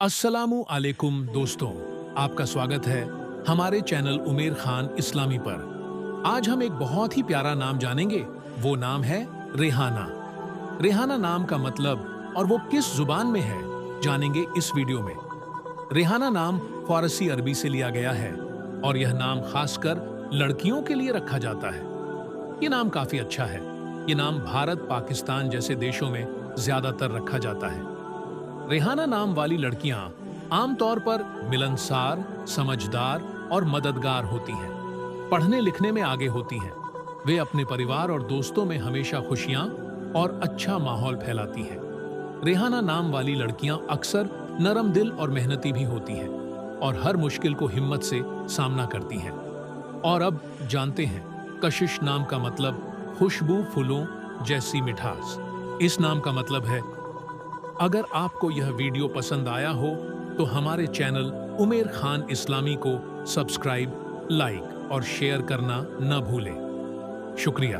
अस्सलामु अलैकुम दोस्तों, आपका स्वागत है हमारे चैनल उमेर खान इस्लामी पर। आज हम एक बहुत ही प्यारा नाम जानेंगे। वो नाम है रेहाना। रेहाना नाम का मतलब और वो किस जुबान में है, जानेंगे इस वीडियो में। रेहाना नाम फारसी अरबी से लिया गया है और यह नाम खासकर लड़कियों के लिए रखा जाता है। ये नाम काफी अच्छा है। ये नाम भारत, पाकिस्तान जैसे देशों में ज्यादातर रखा जाता है। रेहाना नाम वाली लड़कियां आमतौर पर मिलनसार, समझदार और मददगार होती हैं। पढ़ने लिखने में आगे होती हैं। वे अपने परिवार और दोस्तों में हमेशा खुशियां और अच्छा माहौल फैलाती हैं। रेहाना नाम वाली लड़कियां अक्सर नरम दिल और मेहनती भी होती हैं और हर मुश्किल को हिम्मत से सामना करती हैं। और अब जानते हैं, कशिश नाम का मतलब खुशबू, फूलों जैसी मिठास। इस नाम का मतलब है। अगर आपको यह वीडियो पसंद आया हो तो हमारे चैनल उमेर खान इस्लामी को सब्सक्राइब, लाइक और शेयर करना न भूलें। शुक्रिया।